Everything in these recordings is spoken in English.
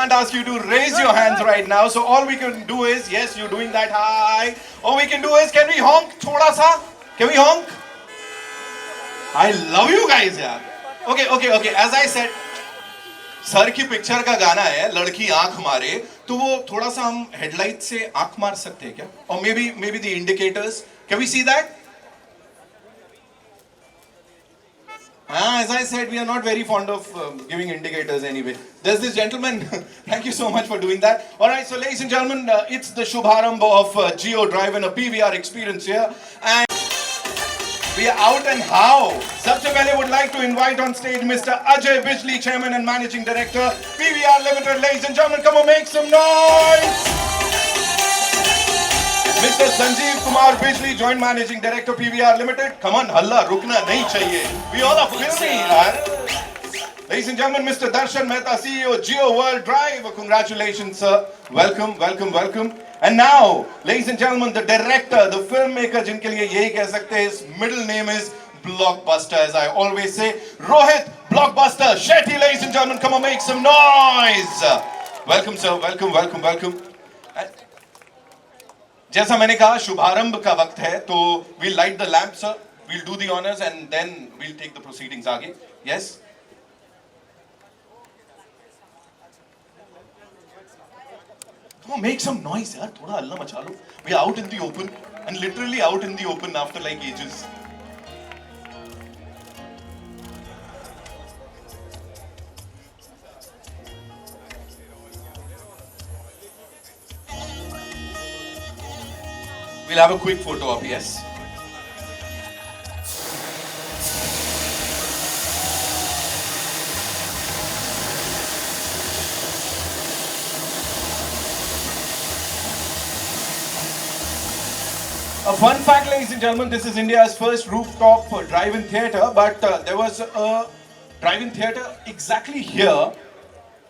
can't ask you to raise your hands right now. So all we can do is, yes, you're doing that high. All we can do is, can we honk thoda sa? Can we honk? I love you guys, yaar. Okay. As I said, sir की picture का गाना है लड़की आंख मारे, तो वो थोड़ा सा हम हेडलाइट से आंख मार सकते हैं क्या? और maybe the indicators, can we see that? As I said, we are not very fond of giving indicators anyway. There's this gentleman. Thank you so much for doing that. All right, so ladies and gentlemen, it's the Shubharambh of Jio Drive and a PVR experience here, and we are out and how. सबसे पहले would like to invite on stage Mr. Ajay Bijli, Chairman and Managing Director, PVR Limited. Ladies and gentlemen, come on, make some noise. Mr. Sanjeev Kumar Bijli, Joint Managing Director, PVR Limited. Come on, halla, rukna nahi chahiye. We all are filming, yaar. Ladies and gentlemen, Mr. Darshan Mehta, CEO, Jio World Drive. Congratulations, sir. Welcome. And now, ladies and gentlemen, the director, the filmmaker, जिनके लिए यही कह सकते हैं, his middle name is Blockbuster, as I always say, Rohit Blockbuster Shetty. Ladies and gentlemen, come on, make some noise. Welcome, sir. Welcome. जैसा मैंने कहा, शुभारंभ का वक्त है, तो we'll light the lamp, sir. We'll do the honors and then we'll take the proceedings आगे. Yes. Come on, make some noise, yaar. थोड़ा हल्ला मचा लो. We are out in the open, and literally out in the open after like ages. We'll have a quick photo op, yes. A fun fact, ladies and gentlemen, this is India's first rooftop drive-in theatre, but there was a drive-in theatre exactly here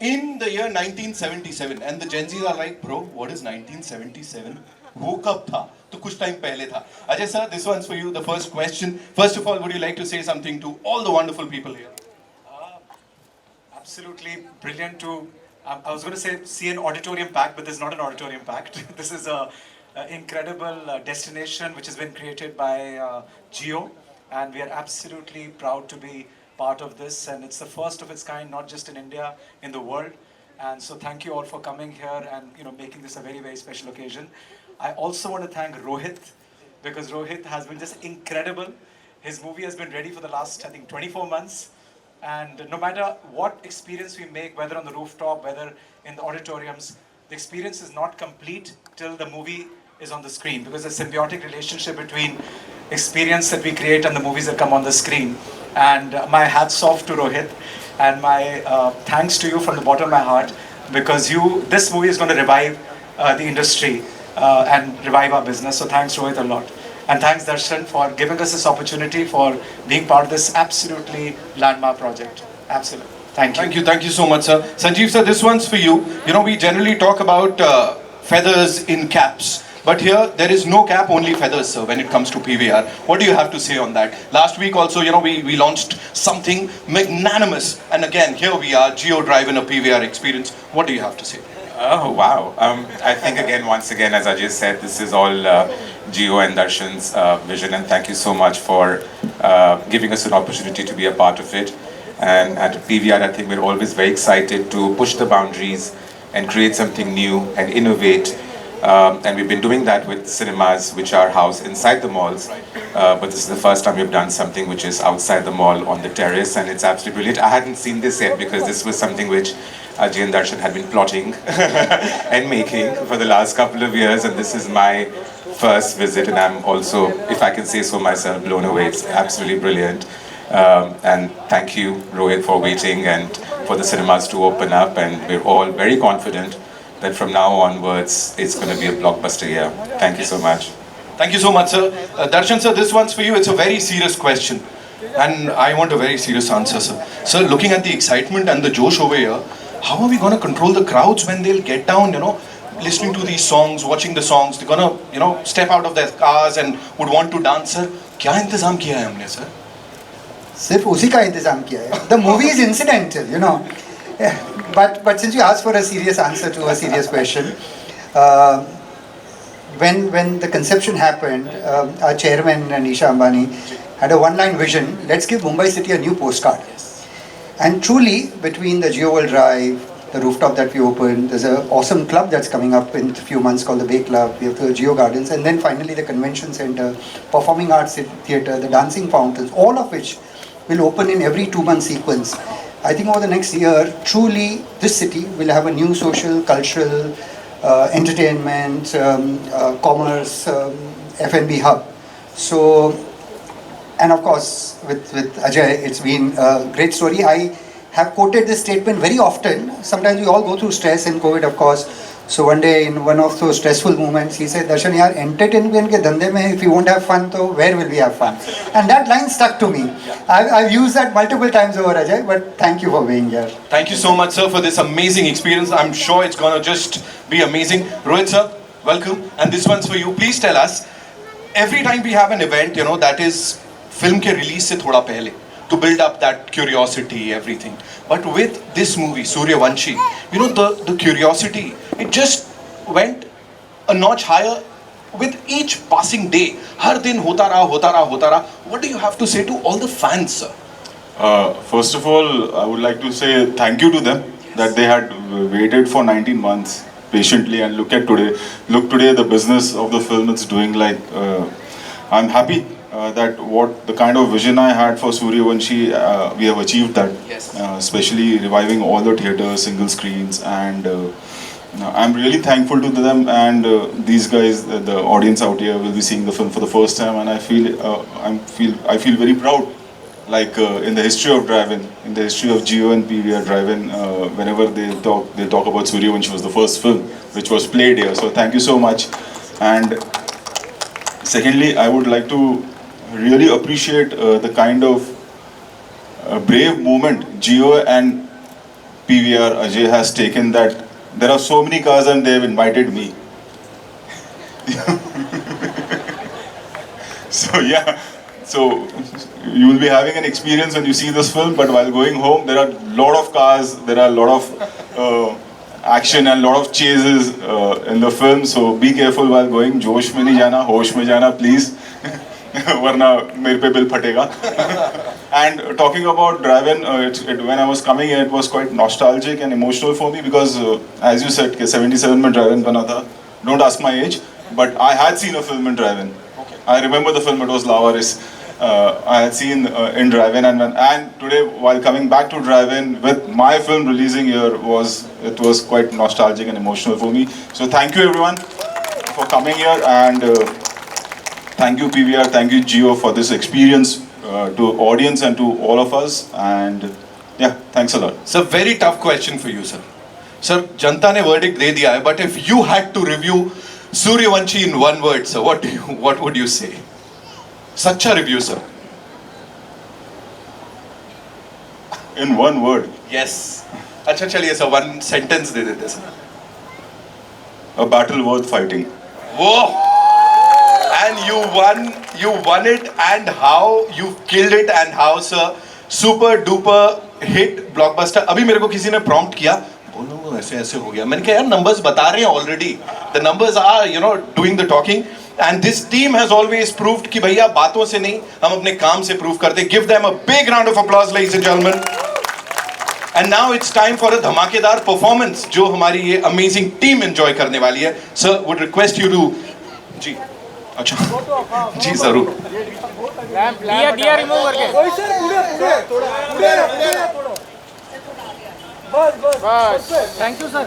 in the year 1977, and the Gen Zs are like, bro, what is 1977? वो कब था? तो कुछ time पहले था. Ajay sir, this one's for you. The first question. First of all, would you like to say something to all the wonderful people here? Absolutely brilliant to. I was going to say see an auditorium packed, but this is not an auditorium packed. This is a incredible destination which has been created by Jio, and we are absolutely proud to be part of this. And it's the first of its kind, not just in India, in the world. And so thank you all for coming here and making this a very, very special occasion. I also want to thank Rohit, because Rohit has been just incredible. His movie has been ready for the last, I think, 24 months. And no matter what experience we make, whether on the rooftop, whether in the auditoriums, the experience is not complete till the movie is on the screen, because there's a symbiotic relationship between experience that we create and the movies that come on the screen. And my hats off to Rohit, and my thanks to you from the bottom of my heart, because this movie is going to revive the industry and revive our business. So thanks, Rohit, a lot. And thanks, Darshan, for giving us this opportunity, for being part of this absolutely landmark project. Absolutely. Thank you. Thank you so much, sir. Sanjeev sir, this one's for you. We generally talk about feathers in caps. But here, there is no cap, only feathers, sir, when it comes to PVR. What do you have to say on that? Last week also, we launched something magnanimous. And again, here we are, Jio Drive in a PVR experience. What do you have to say? Oh, wow. I think once again, as Ajay said, this is all Jio and Darshan's vision. And thank you so much for giving us an opportunity to be a part of it. And at PVR, I think we're always very excited to push the boundaries and create something new and innovate. And we've been doing that with cinemas which are housed inside the malls. But this is the first time we've done something which is outside the mall on the terrace, and it's absolutely brilliant. I hadn't seen this yet, because this was something which Ajay and Darshan had been plotting and making for the last couple of years, and this is my first visit, and I'm also, if I can say so myself, blown away. It's absolutely brilliant. And thank you, Rohit, for waiting and for the cinemas to open up, and we're all very confident that from now onwards, it's going to be a blockbuster year. Thank you so much. Thank you so much, sir. Darshan sir, this one's for you. It's a very serious question. And I want a very serious answer, sir. Sir, looking at the excitement and the josh over here, how are we going to control the crowds when they'll get down, listening to these songs, watching the songs? They're going to, step out of their cars and would want to dance, sir. क्या इंतजाम किया है हमने, sir? सिर्फ उसी का इंतजाम किया है. The movie is incidental, But since you asked for a serious answer to a serious question, uh, when the conception happened, our chairman Nisha Ambani had a one-line vision: let's give Mumbai City a new postcard. And truly, between the Geo World Drive, the rooftop that we opened, there's an awesome club that's coming up in a few months called the Bay Club. We have the Geo Gardens, and then finally the Convention Center, Performing Arts Theatre, the dancing fountains, all of which will open in every 2-month sequence. I think over the next year, truly, this city will have a new social, cultural, entertainment, commerce, F&B hub. So, and of course, with Ajay, it's been a great story. I have quoted this statement very often. Sometimes we all go through stress in COVID, of course. So one day, in one of those stressful moments, he said, "Darshan, yaar, entertainment ke dhande mein, if we won't have fun, तो where will we have fun?" And that line stuck to me. I've used that multiple times over, Ajay, but thank you for being here. Thank you so much, sir, for this amazing experience. I'm sure it's going to just be amazing. Rohit, sir, welcome. And this one's for you. Please tell us, every time we have an event, that is film ke release se thoda pehle, to build up that curiosity, everything. But with this movie, Suryavanshi, the curiosity, it just went a notch higher with each passing day. Har din hota raha, hota raha, hota raha. What do you have to say to all the fans, sir? First of all, I would like to say thank you to them that they had waited for 19 months patiently, and look today, the business of the film it's doing. Like, I'm happy that what the kind of vision I had for Suryavanshi, we have achieved that. Yes. Especially reviving all the theaters, single screens, and I'm really thankful to them, and these guys, the audience out here, will be seeing the film for the first time, and I feel very proud. Like in the history of Drive-In, in the history of Geo and PVR Drive-In, whenever they talk about Suryavanshi was the first film which was played here. So thank you so much. And secondly, I would like to really appreciate the kind of brave moment Geo and PVR Ajay has taken, that there are so many cars and they have invited me. So yeah, so you will be having an experience when you see this film, but while going home, there are a lot of cars, there are a lot of action and a lot of chases in the film. So be careful while going. Josh mein nahi jana, hosh mein jana, please. Warna mere pe bill phatega. And talking about Drive-In, when I was coming here, it was quite nostalgic and emotional for me, because as you said, 77 mein Drive-In bana tha. Don't ask my age, but I had seen a film in Drive-In. Okay. I remember the film, it was Lavaris. I had seen in Drive-In, and today while coming back to Drive-In with my film releasing here, it was quite nostalgic and emotional for me. So thank you everyone for coming here, and thank you PVR, thank you Geo for this experience, to audience and to all of us, and yeah, thanks a lot. It's a very tough question for you, sir. Sir, जनता ने verdict दे दिया है, but if you had to review Suryavanshi in one word, sir, what would you say? Sacha review, sir. In one word. Yes. अच्छा चलिए sir, one sentence दे देते sir. A battle worth fighting. Whoa! And you won it, and how you killed it, and how, sir, super duper hit blockbuster. अभी मेरे को किसी ने prompt किया, बोलो ऐसे ऐसे हो गया. मैंने कहा यार numbers बता रहे हैं already. The numbers are, doing the talking. And this team has always proved कि भैया बातों से नहीं, हम अपने काम से prove करते. Give them a big round of applause, ladies and gentlemen. And now it's time for a धमाकेदार performance जो हमारी ये amazing team enjoy करने वाली है. Sir, would request you to जी अच्छा जी जरूर. दिया रिमूव करके बस थैंक यू सर.